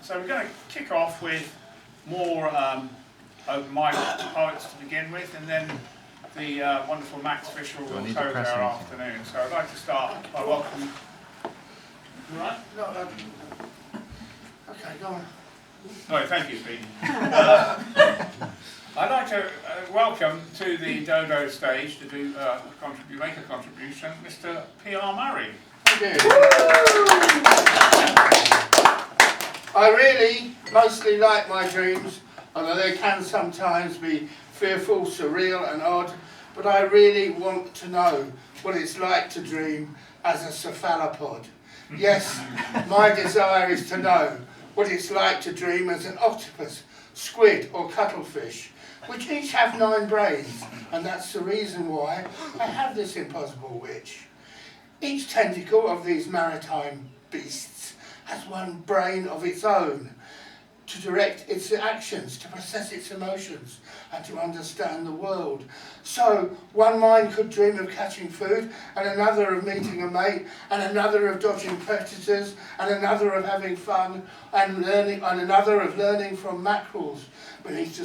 So we're going to kick off with more open mic poets to begin with, and then the wonderful Max Fisher will close our afternoon. So I'd like to start by welcoming. You all right? No, okay, go on. No, thank you, Pete. I'd like to welcome to the DODO stage to do make a contribution, Mr. P.R. Murry. Thank you. I really mostly like my dreams, although they can sometimes be fearful, surreal and odd, but I really want to know what it's like to dream as a cephalopod. Yes, my desire is to know what it's like to dream as an octopus, squid or cuttlefish, which each have 9 brains, and that's the reason why I have this impossible wish. Each tentacle of these maritime beasts has 1 brain of its own to direct its actions, to process its emotions, and to understand the world. So, one mind could dream of catching food, and another of meeting a mate, and another of dodging predators, and another of having fun, and another of learning from mackerels beneath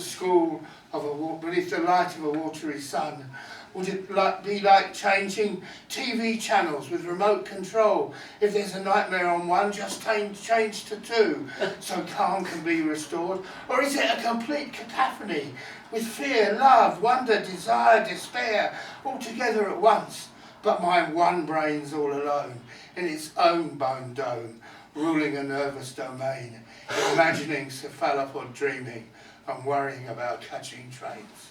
beneath the light of a watery sun. Would it be like changing TV channels with remote control? If there's a nightmare on one, just change to 2, so calm can be restored? Or is it a complete cacophony with fear, love, wonder, desire, despair, all together at once? But my one brain's all alone, in its own bone dome, ruling a nervous domain, imagining cephalopod dreaming, and worrying about catching trains.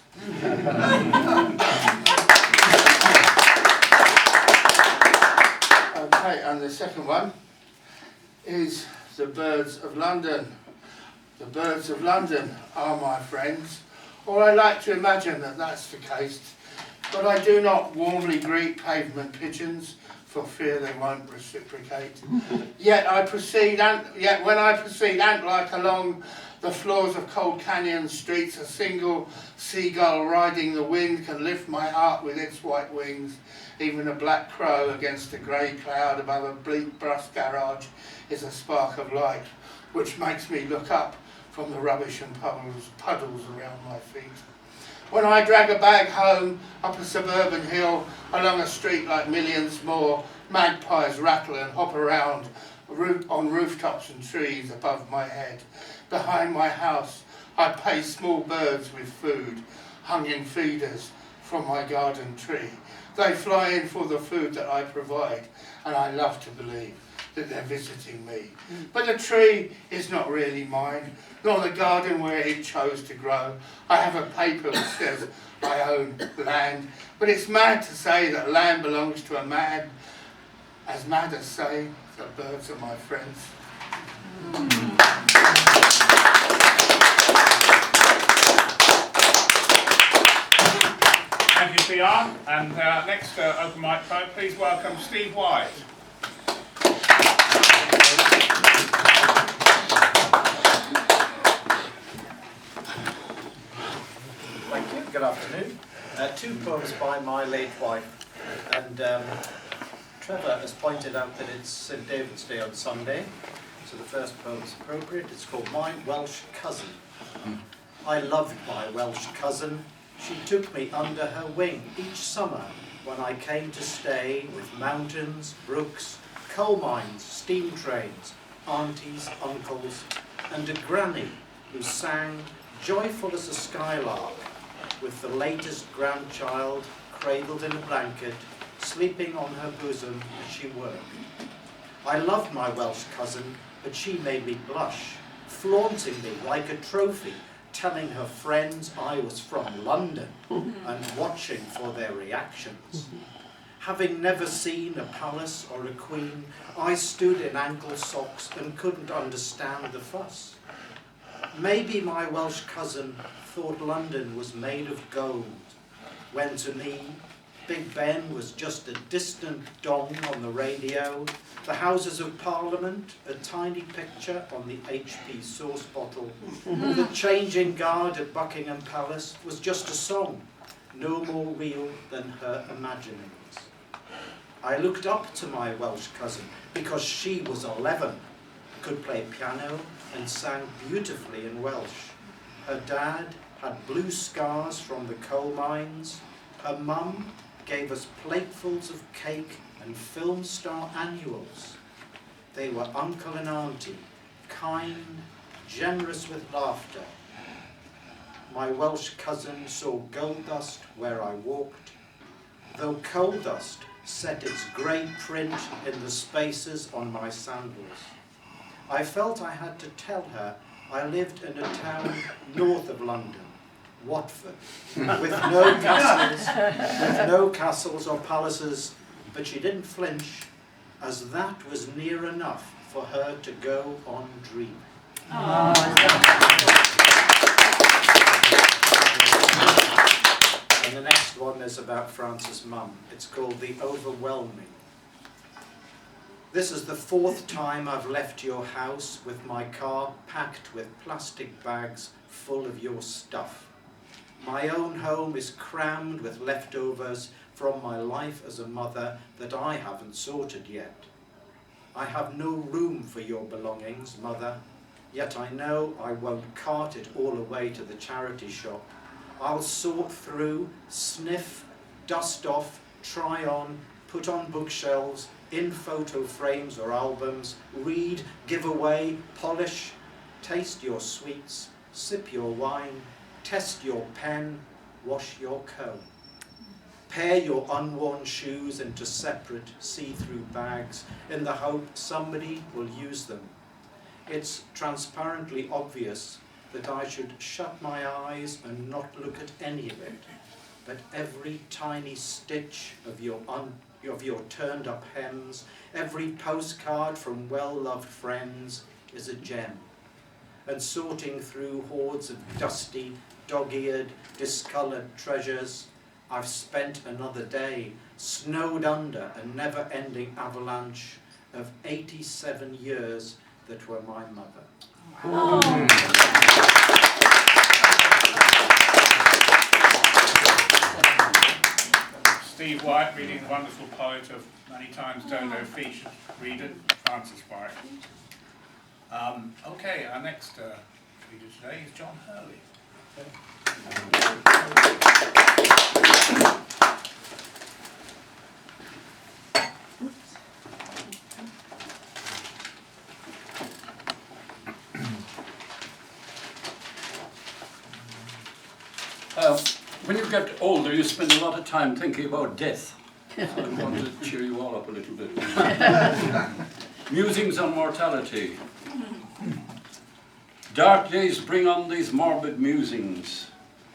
Okay, and the second one is the birds of London. The birds of London are my friends, or I like to imagine that that's the case, but I do not warmly greet pavement pigeons for fear they won't reciprocate. Yet when I proceed ant-like along the floors of cold canyon streets, a single seagull riding the wind can lift my heart with its white wings. Even a black crow against a grey cloud above a bleak brass garage is a spark of light, which makes me look up from the rubbish and puddles around my feet. When I drag a bag home up a suburban hill, along a street like millions more, magpies rattle and hop around on rooftops and trees above my head. Behind my house, I pay small birds with food, hung in feeders from my garden tree. They fly in for the food that I provide, and I love to believe that they're visiting me. But the tree is not really mine, nor the garden where it chose to grow. I have a paper that says I own land, but it's mad to say that land belongs to a man, as mad as saying that birds are my friends. Thank you, PR. And next open mic poet, please welcome Steve White. Thank you. Good afternoon. 2 poems by my late wife, and Trevor has pointed out that it's St David's Day on Sunday, so the first poem is appropriate. It's called My Welsh Cousin. I loved my Welsh cousin. She took me under her wing each summer when I came to stay, with mountains, brooks, coal mines, steam trains, aunties, uncles, and a granny who sang, joyful as a skylark, with the latest grandchild cradled in a blanket, sleeping on her bosom as she worked. I loved my Welsh cousin, but she made me blush, flaunting me like a trophy, telling her friends I was from London and watching for their reactions. Having never seen a palace or a queen, I stood in ankle socks and couldn't understand the fuss. Maybe my Welsh cousin thought London was made of gold, when to me, Big Ben was just a distant dong on the radio, the Houses of Parliament, a tiny picture on the HP sauce bottle, the changing guard at Buckingham Palace was just a song, no more real than her imaginings. I looked up to my Welsh cousin because she was 11, could play piano, and sang beautifully in Welsh. Her dad had blue scars from the coal mines. Her mum gave us platefuls of cake and film star annuals. They were uncle and auntie, kind, generous with laughter. My Welsh cousin saw gold dust where I walked, though coal dust set its grey print in the spaces on my sandals. I felt I had to tell her I lived in a town north of London, Watford, with no castles or palaces, but she didn't flinch, as that was near enough for her to go on dreaming. And the next one is about Frances' mum. It's called The Overwhelming. This is the 4th time I've left your house with my car packed with plastic bags full of your stuff. My own home is crammed with leftovers from my life as a mother that I haven't sorted yet. I have no room for your belongings, mother, yet I know I won't cart it all away to the charity shop. I'll sort through, sniff, dust off, try on, put on bookshelves, in photo frames or albums, read, give away, polish, taste your sweets, sip your wine, test your pen, wash your comb. Pair your unworn shoes into separate see-through bags in the hope somebody will use them. It's transparently obvious that I should shut my eyes and not look at any of it, but every tiny stitch of your turned up hems, every postcard from well-loved friends is a gem. And sorting through hordes of dusty, dog-eared, discoloured treasures, I've spent another day snowed under a never-ending avalanche of 87 years that were my mother. Wow. Steve White reading the wonderful poet of many times DODO featured reader, Frances White. Okay, our next reader today is John Hurley. When you get older, you spend a lot of time thinking about death. So I want to cheer you all up a little bit. Musings on mortality. Dark days bring on these morbid musings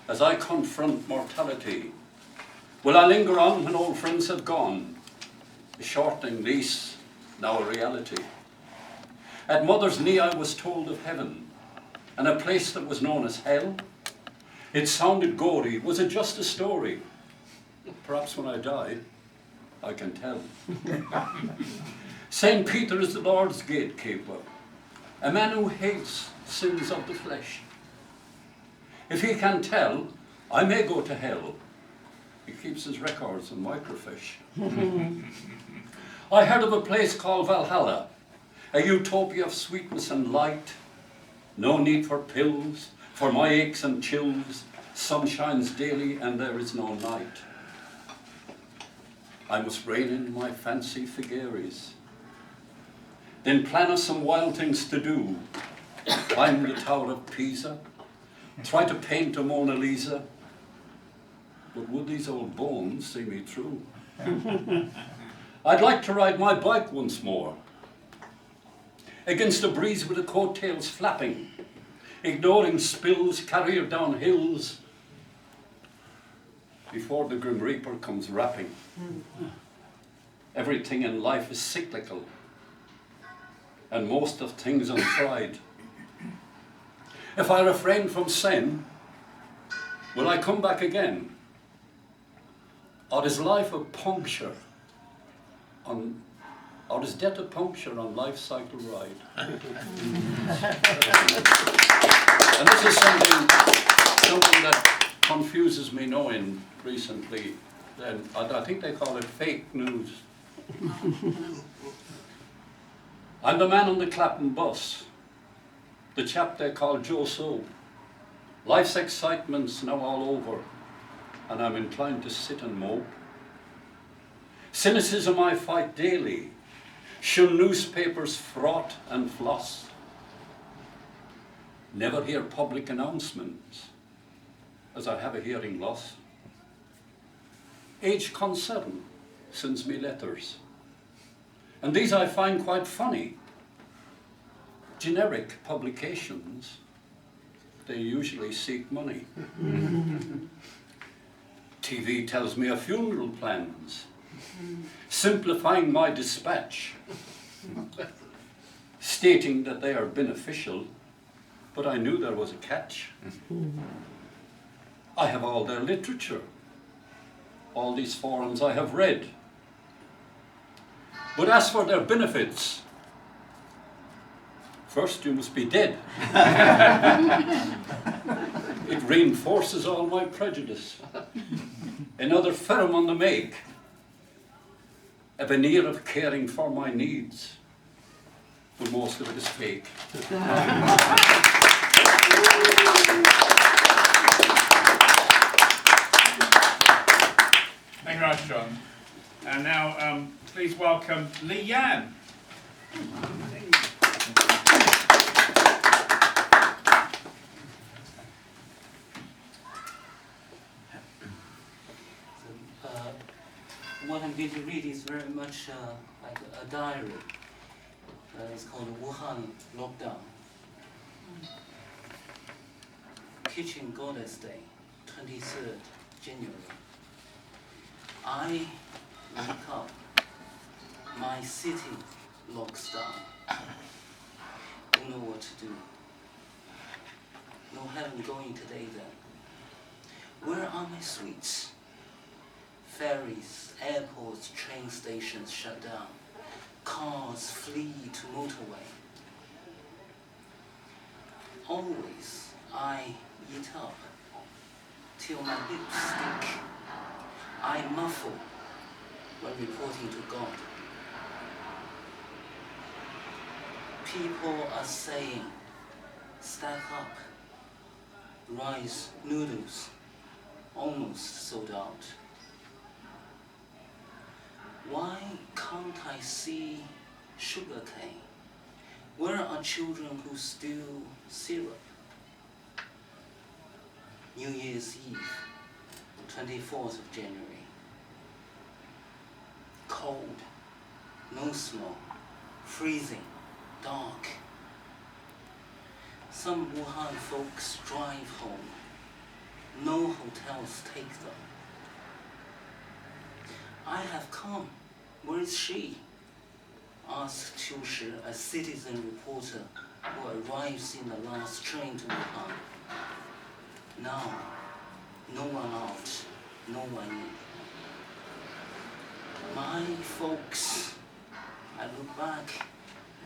as I confront mortality. Will I linger on when old friends have gone? A shortening lease, now a reality. At mother's knee I was told of heaven, and a place that was known as hell. It sounded gory. Was it just a story? Perhaps when I die, I can tell. St. Peter is the Lord's gatekeeper, a man who hates sins of the flesh. If he can tell, I may go to hell. He keeps his records on microfiche. I heard of a place called Valhalla, a utopia of sweetness and light. No need for pills, for my aches and chills. Sun shines daily and there is no night. I must rein in my fancy figaries, then plan us some wild things to do. Climb the Tower of Pisa, try to paint a Mona Lisa. But would these old bones see me through? I'd like to ride my bike once more, against a breeze with the coattails flapping, ignoring spills, carrier down hills, before the Grim Reaper comes rapping. Everything in life is cyclical, and most of things untried. If I refrain from sin, will I come back again? Or is life a puncture on, or is death a puncture on life's cycle ride? And this is something that confuses me knowing recently. And I think they call it fake news. I'm the man on the Clapham bus, the chap they call Joe So. Life's excitement's now all over, and I'm inclined to sit and mope. Cynicism I fight daily, shun newspapers fraught and floss. Never hear public announcements, as I have a hearing loss. Age concern sends me letters, and these I find quite funny. Generic publications, they usually seek money. TV tells me of funeral plans, simplifying my dispatch, stating that they are beneficial, but I knew there was a catch. I have all their literature, all these forums I have read. But as for their benefits, first you must be dead. It reinforces all my prejudice. Another film on the make, a veneer of caring for my needs, but most of it is fake. Thank you very much, John. And now, please welcome Lee Yan. What I'm going to read is very much like a diary. It's called Wuhan Lockdown. Kitchen Goddess Day, 23rd January. I wake up, my city locks down. Don't know what to do. No heaven going today then. Where are my sweets? Ferries, airports, train stations shut down. Cars flee to motorway. Always I eat up till my lips stick. I muffle when reporting to God. People are saying, stack up, rice noodles, almost sold out. Why can't I see sugarcane? Where are children who steal syrup? New Year's Eve, 24th of January. Cold, no snow, freezing, dark. Some Wuhan folks drive home. No hotels take them. I have come. Where is she? Asked Qiu Shi, a citizen reporter who arrives in the last train to Wuhan. Now, no one out, no one in. My folks, I look back,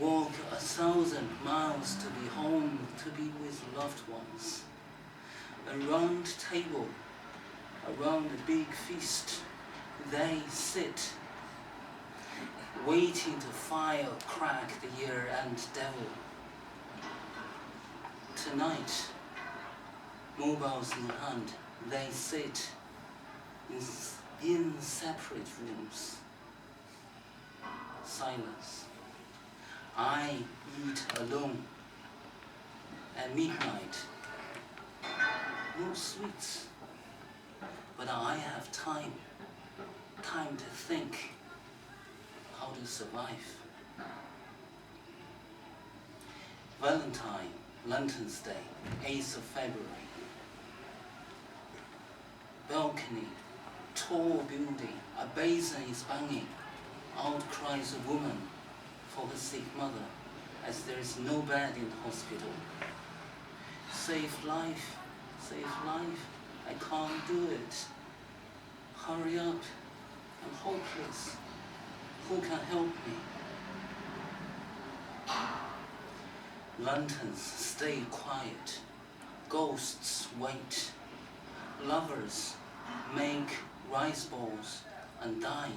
walk 1,000 miles to be home, to be with loved ones. A round table, around a big feast, they sit, waiting to fire crack the year-end devil. Tonight, mobiles in hand, they sit in separate rooms. Silence. I eat alone. At midnight, no sweets, but I have time to think how to survive. Valentines Day, 8th of February. Balcony, tall building, a basin is banging. Out cries a woman for her sick mother, as there is no bed in the hospital. Save life, I can't do it. Hurry up, I'm hopeless. Who can help me? Lanterns stay quiet, ghosts wait. Lovers make rice balls and die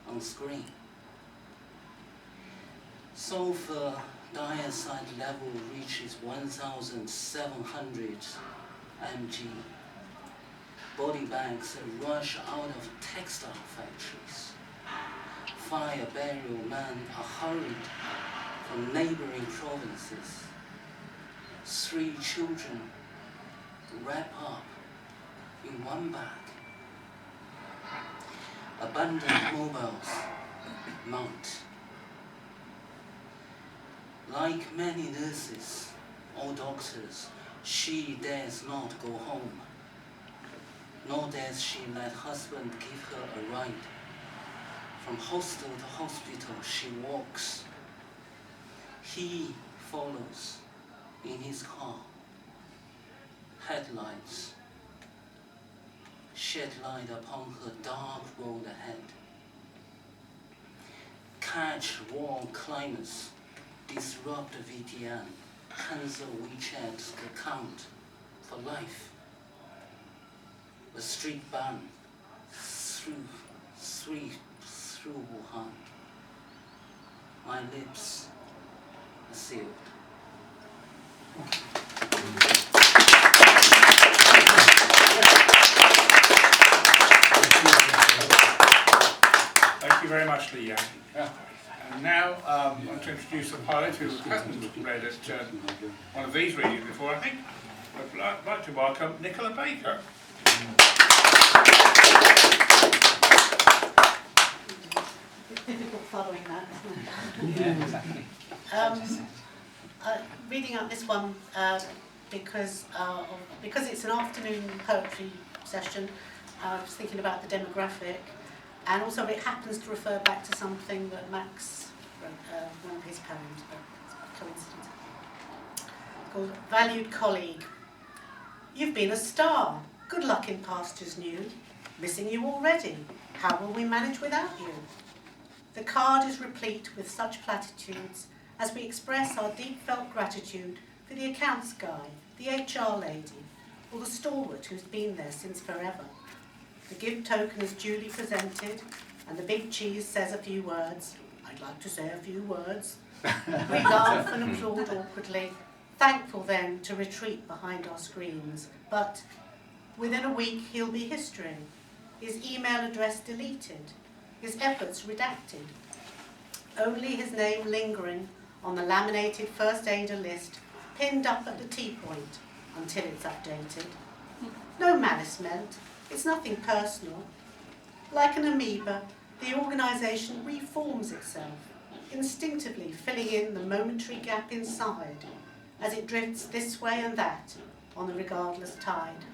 on screen. Sofa dioxide level reaches 1,700 mg. Body bags rush out of textile factories. Fire burial men are hurried from neighboring provinces. 3 children wrap up in one bag. Abandoned mobiles mount. Like many nurses or doctors, she dares not go home, nor dares she let husband give her a ride. From hostel to hospital she walks. He follows in his car. Headlights shed light upon her dark road ahead. Catch wall climbers, disrupt VPN, cancel WeChat's account for life. A street ban through Wuhan. My lips are sealed. Thank you very much, Lee. And now I want to introduce a poet who hasn't read at one of these readings before, I think. I'd like to welcome Nicola Baker. It's difficult following that, isn't it? Yeah, exactly. Reading out this one because it's an afternoon poetry session. I was thinking about the demographic, and also it happens to refer back to something that Max wrote, one of his poems, but it's a coincidence. It's called Valued Colleague. You've been a star. Good luck in pastures new. Missing you already. How will we manage without you? The card is replete with such platitudes as we express our deep-felt gratitude for the accounts guy, the HR lady, or the stalwart who's been there since forever. The give token is duly presented, and the big cheese says a few words. I'd like to say a few words. We laugh and applaud awkwardly, thankful then to retreat behind our screens. But within a week he'll be history, his email address deleted, his efforts redacted, only his name lingering on the laminated first aider list, pinned up at the T-point until it's updated. No malice meant, it's nothing personal. Like an amoeba, the organisation reforms itself, instinctively filling in the momentary gap inside as it drifts this way and that on the regardless tide.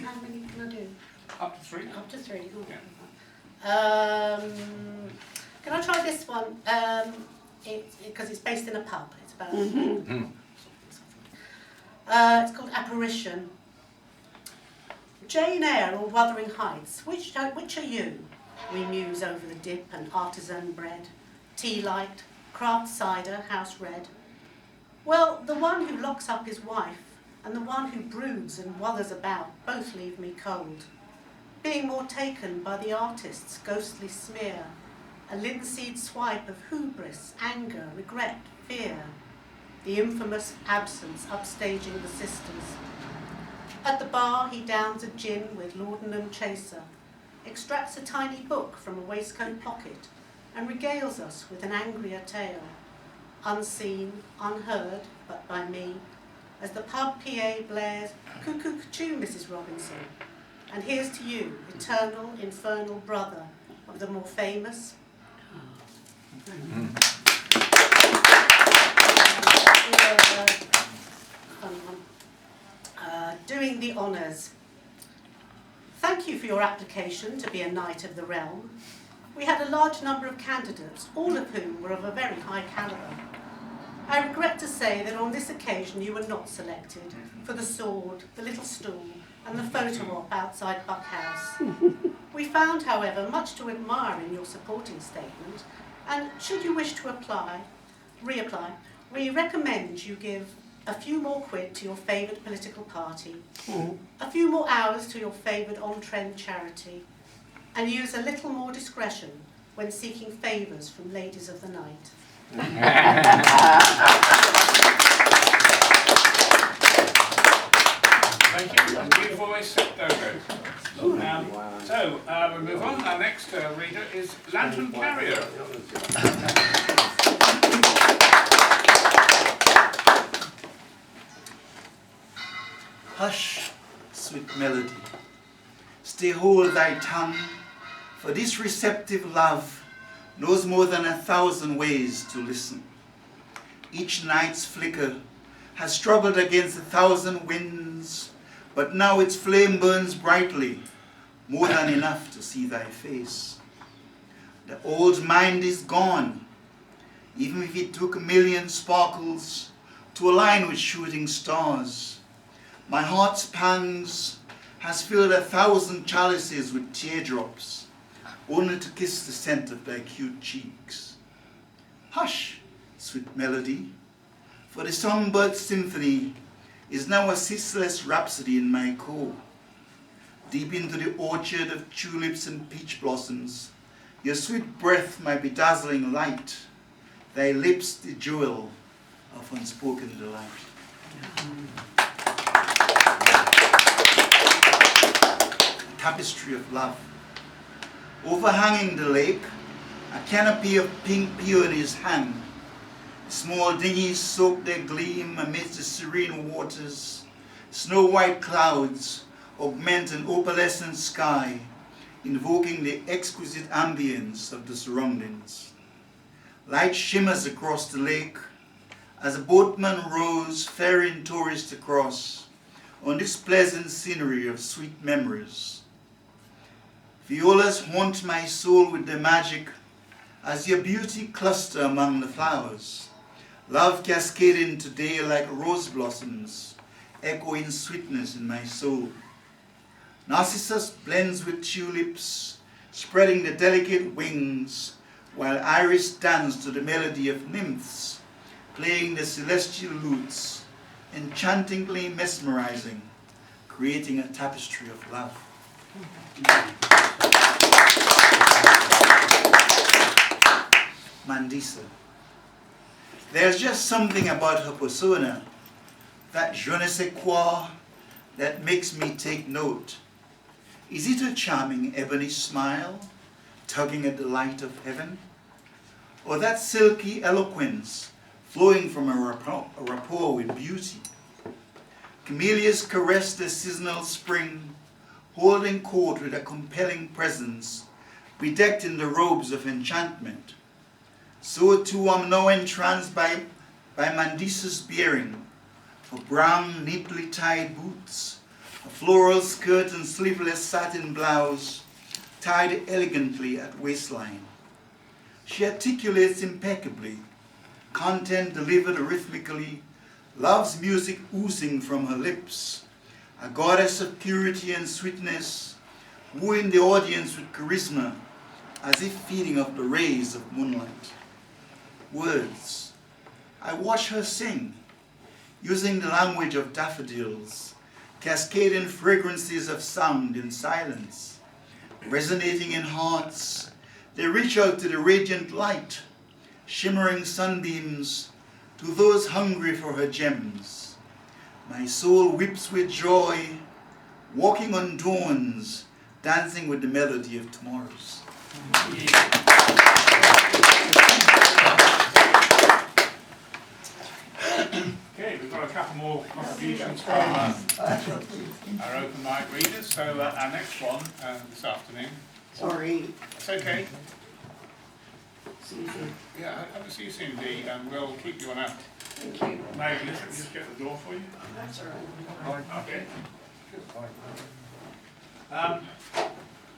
How many can I do? Up to 3. Up to 3. Oh. Yeah. Can I try this one? Because it's based in a pub. It's about. It's called Apparition. Jane Eyre or Wuthering Heights. Which are you? We muse over the dip and artisan bread, tea light, craft cider, house red. Well, the one who locks up his wife and the one who broods and wuthers about both leave me cold, being more taken by the artist's ghostly smear, a linseed swipe of hubris, anger, regret, fear, the infamous absence upstaging the sisters. At the bar he downs a gin with laudanum chaser, extracts a tiny book from a waistcoat pocket and regales us with an angrier tale, unseen, unheard, but by me, as the pub PA blares, "Cuckoo, cuckoo, Mrs. Robinson," and here's to you, eternal, infernal brother of the more famous. Doing the honours. Thank you for your application to be a Knight of the Realm. We had a large number of candidates, all of whom were of a very high calibre. I regret to say that on this occasion you were not selected for the sword, the little stool, and the photo op outside Buck House. We found, however, much to admire in your supporting statement, and should you wish to reapply, we recommend you give a few more quid to your favoured political party, a few more hours to your favoured on-trend charity, and use a little more discretion when seeking favours from ladies of the night. Thank you. New voice, DODO. So, we move on. Our next reader is Lantern Carrier. Hush, sweet melody, stay hold thy tongue, for this receptive love knows more than 1,000 ways to listen. Each night's flicker has struggled against 1,000 winds, but now its flame burns brightly, more than enough to see thy face. The old mind is gone, even if it took 1,000,000 sparkles to align with shooting stars. My heart's pangs has filled 1,000 chalices with teardrops, only to kiss the scent of thy cute cheeks. Hush, sweet melody, for the songbird symphony is now a ceaseless rhapsody in my core. Deep into the orchard of tulips and peach blossoms, your sweet breath my bedazzling light, thy lips the jewel of unspoken delight. Tapestry of love. Overhanging the lake, a canopy of pink peonies hang. Small dinghies soak their gleam amidst the serene waters. Snow-white clouds augment an opalescent sky, invoking the exquisite ambience of the surroundings. Light shimmers across the lake as a boatman rows ferrying tourists across on this pleasant scenery of sweet memories. Violas haunt my soul with their magic as your beauty cluster among the flowers. Love cascading today like rose blossoms, echoing sweetness in my soul. Narcissus blends with tulips, spreading the delicate wings, while iris dance to the melody of nymphs, playing the celestial lutes, enchantingly mesmerizing, creating a tapestry of love. Mandisa. There's just something about her persona, that je ne sais quoi, that makes me take note. Is it her charming ebony smile, tugging at the light of heaven? Or that silky eloquence flowing from a rapport with beauty? Camellias caress the seasonal spring, holding court with a compelling presence, bedecked in the robes of enchantment. So too I'm now entranced by Mandisa's bearing, her brown, neatly tied boots, a floral skirt and sleeveless satin blouse, tied elegantly at waistline. She articulates impeccably, content delivered rhythmically, love's music oozing from her lips, a goddess of purity and sweetness, wooing the audience with charisma, as if feeding off the rays of moonlight. Words. I watch her sing, using the language of daffodils, cascading fragrances of sound in silence. Resonating in hearts, they reach out to the radiant light, shimmering sunbeams, to those hungry for her gems. My soul weeps with joy, walking on dawns, dancing with the melody of tomorrows. Okay, we've got a couple more contributions from our open mic readers. So our next one this afternoon. Sorry. It's okay. See you soon. Yeah, I will see you soon, Dee, and we'll keep you on out. Thank you. Maybe let me just get the door for you. That's all right. Okay.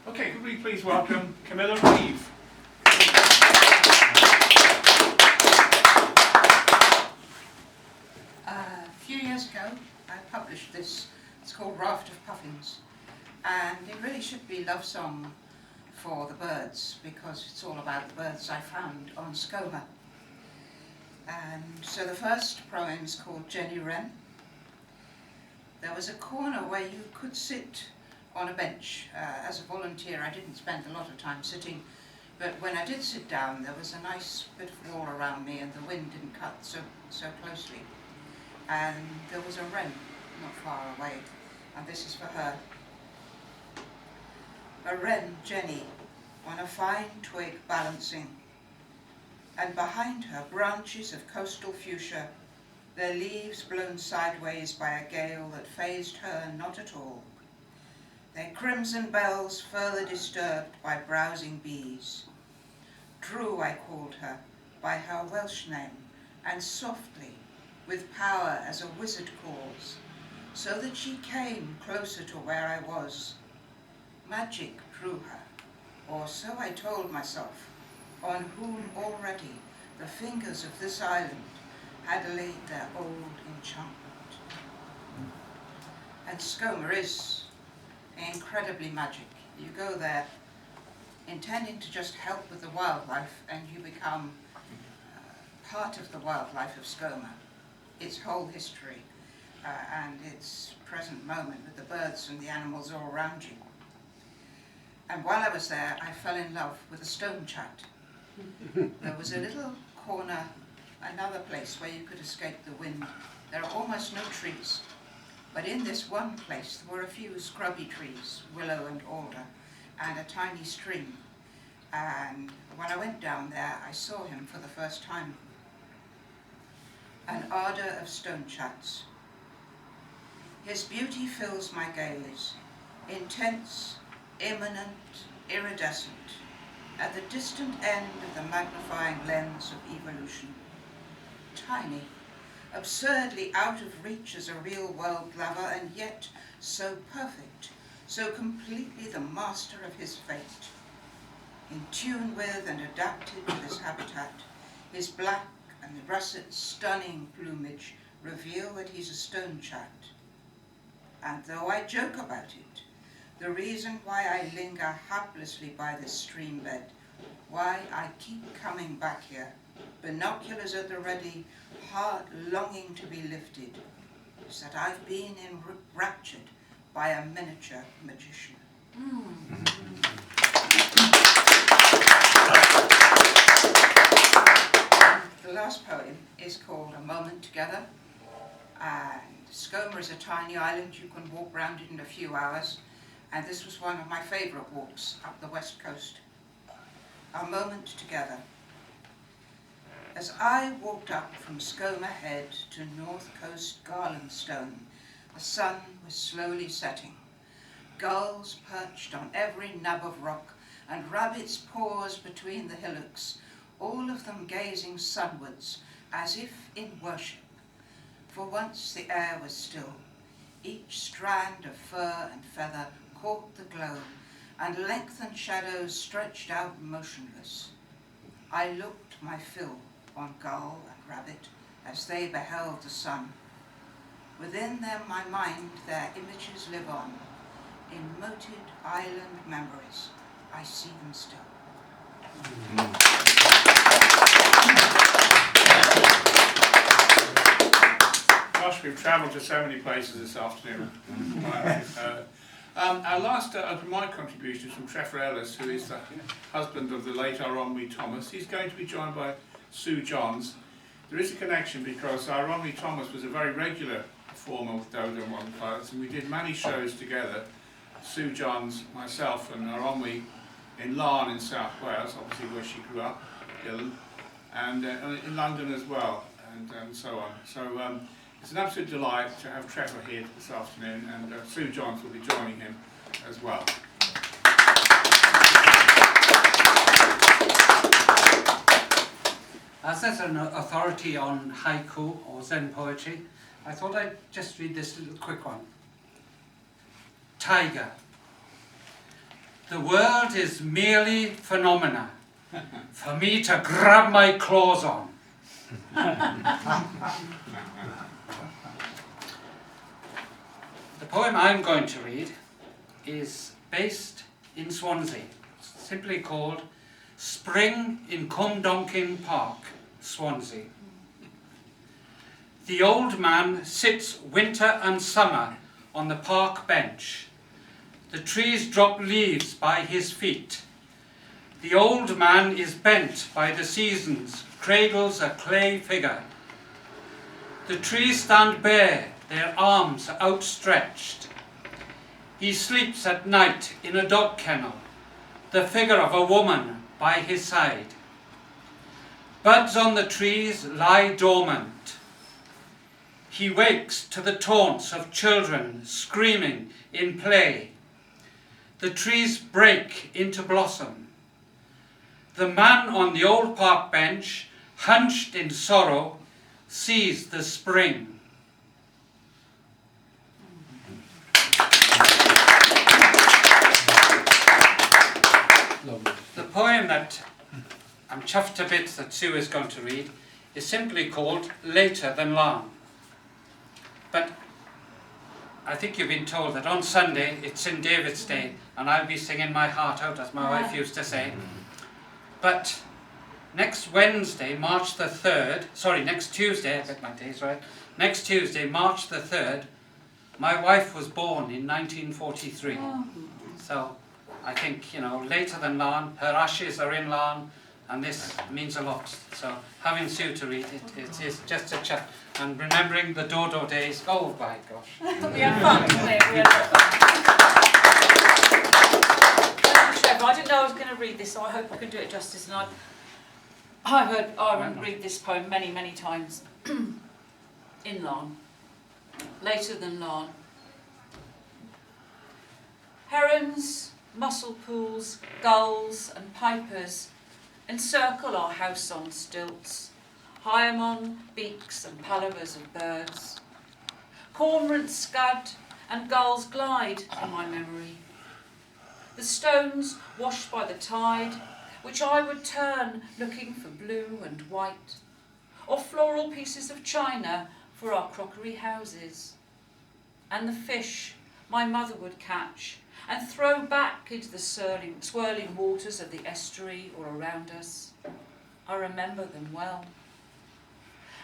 Okay, could we please welcome Camilla Reeve? A few years ago, I published this. It's called Raft of Puffins, and it really should be a love song for the birds because it's all about the birds I found on Skomer. And so the first poem is called Jenny Wren. There was a corner where you could sit on a bench. As a volunteer, I didn't spend a lot of time sitting, but when I did sit down, there was a nice bit of wall around me and the wind didn't cut so closely. And there was a wren not far away, and this is for her. A wren, Jenny, on a fine twig balancing, and behind her branches of coastal fuchsia, their leaves blown sideways by a gale that fazed her not at all, their crimson bells further disturbed by browsing bees. Drew I called her by her Welsh name, and softly, with power as a wizard calls, so that she came closer to where I was. Magic drew her, or so I told myself, on whom already the fingers of this island had laid their old enchantment. And Skomer is incredibly magic. You go there intending to just help with the wildlife, and you become part of the wildlife of Skomer, its whole history, and its present moment with the birds and the animals all around you. And while I was there, I fell in love with a stone chat. There was a little corner, another place where you could escape the wind. There are almost no trees, but in this one place there were a few scrubby trees, willow and alder, and a tiny stream. And when I went down there, I saw him for the first time. An ardour of stone chats. His beauty fills my gaze, intense, imminent, iridescent, at the distant end of the magnifying lens of evolution. Tiny, absurdly out of reach as a real-world lover, and yet so perfect, so completely the master of his fate. In tune with and adapted to this habitat, his black and russet's stunning plumage reveal that he's a stone chat. And though I joke about it, the reason why I linger haplessly by this stream bed, why I keep coming back here, binoculars at the ready, heart longing to be lifted, is that I've been enraptured by a miniature magician. The last poem is called A Moment Together, and Skomer is a tiny island. You can walk around it in a few hours, and this was one of my favourite walks up the west coast. A moment together. As I walked up from Skomer Head to North Coast Garlandstone, the sun was slowly setting. Gulls perched on every nub of rock, and rabbits paused between the hillocks, all of them gazing sunwards as if in worship. For once the air was still. Each strand of fur and feather caught the glow, and lengthened shadows stretched out motionless. I looked my fill on gull and rabbit as they beheld the sun. Within them, my mind, their images live on. In moated island memories, I see them still. Gosh, we've travelled to so many places this afternoon. Our last open mic contribution is from Trevor Ellis, who is the husband of the late Aeron Thomas. He's going to be joined by Sue Johns. There is a connection because Aeron Thomas was a very regular performer with DODO and Modern Poets, and we did many shows together. Sue Johns, myself, and Aeron in Larne in South Wales, obviously where she grew up, and in London as well, and so on. So it's an absolute delight to have Trevor here this afternoon, and Sue Johns will be joining him as well. As there's an authority on haiku or Zen poetry, I thought I'd just read this little quick one. Tiger. The world is merely phenomena for me to grab my claws on. The poem I'm going to read is based in Swansea, simply called Spring in Cumdonkin Park, Swansea. The old man sits winter and summer on the park bench. The trees drop leaves by his feet. The old man is bent by the seasons, cradles a clay figure. The trees stand bare, their arms outstretched. He sleeps at night in a dog kennel, the figure of a woman by his side. Buds on the trees lie dormant. He wakes to the taunts of children screaming in play. The trees break into blossom. The man on the old park bench, hunched in sorrow, sees the spring. The poem that I'm chuffed to bits that Sue is going to read is simply called Later Than Larn. But I think you've been told that on Sunday it's St. David's Day and I'll be singing my heart out, as my wife used to say. But next Wednesday, March the 3rd, sorry, next Tuesday, I get my days right, next Tuesday, March the 3rd, my wife was born in 1943. So I think, you know, later than Larn, her ashes are in Larn, and this means a lot. So having Sue to read it is just a chat. And remembering the DODO days, oh my gosh. We had fun, didn't we? We had fun. Trevor, I didn't know I was going to read this, so I hope I can do it justice. And I've heard Aeron read this poem many, many times in Larn. Later Than Larn. Herons, mussel pools, gulls and pipers encircle our house on stilts. Hyamon, beaks and palavers of birds. Cormorants scud and gulls glide in my memory. The stones washed by the tide, which I would turn looking for blue and white, or floral pieces of china for our crockery houses. And the fish my mother would catch and throw back into the swirling waters of the estuary or around us. I remember them well.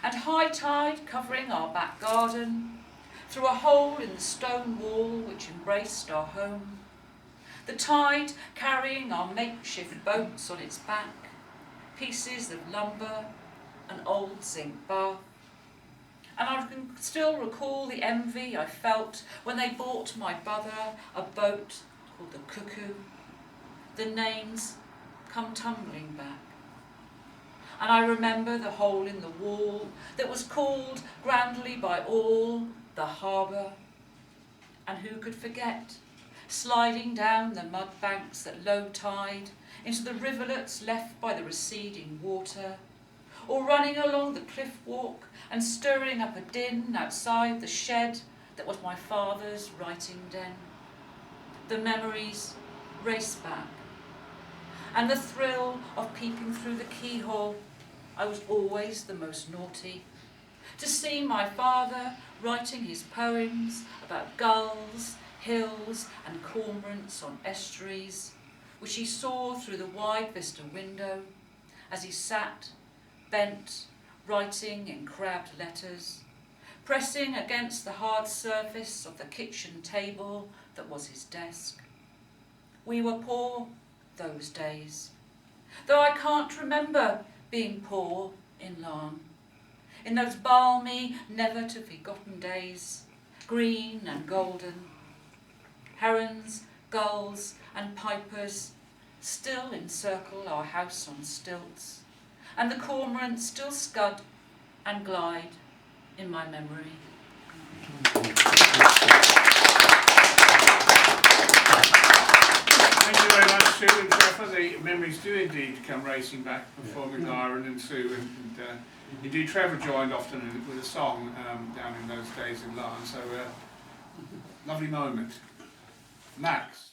And high tide covering our back garden, through a hole in the stone wall which embraced our home. The tide carrying our makeshift boats on its back, pieces of lumber, an old zinc bath. And I can still recall the envy I felt when they bought my brother a boat called the Cuckoo. The names come tumbling back. And I remember the hole in the wall that was called grandly by all the harbour. And who could forget, sliding down the mud banks at low tide into the rivulets left by the receding water, or running along the cliff walk and stirring up a din outside the shed that was my father's writing den. The memories race back, and the thrill of peeping through the keyhole. I was always the most naughty. To see my father writing his poems about gulls, hills and cormorants on estuaries, which he saw through the wide vista window as he sat, bent, writing in crabbed letters, pressing against the hard surface of the kitchen table that was his desk. We were poor those days, though I can't remember being poor in Larn. In those balmy, never-to-forgotten days, green and golden, herons, gulls and pipers still encircle our house on stilts, and the cormorants still scud and glide in my memory. Thank you very much, Sue and Trevor. The memories do indeed come racing back performing Aeron and Sue. And indeed, Trevor joined often with a song down in those days in Larn. So, lovely moment. Max.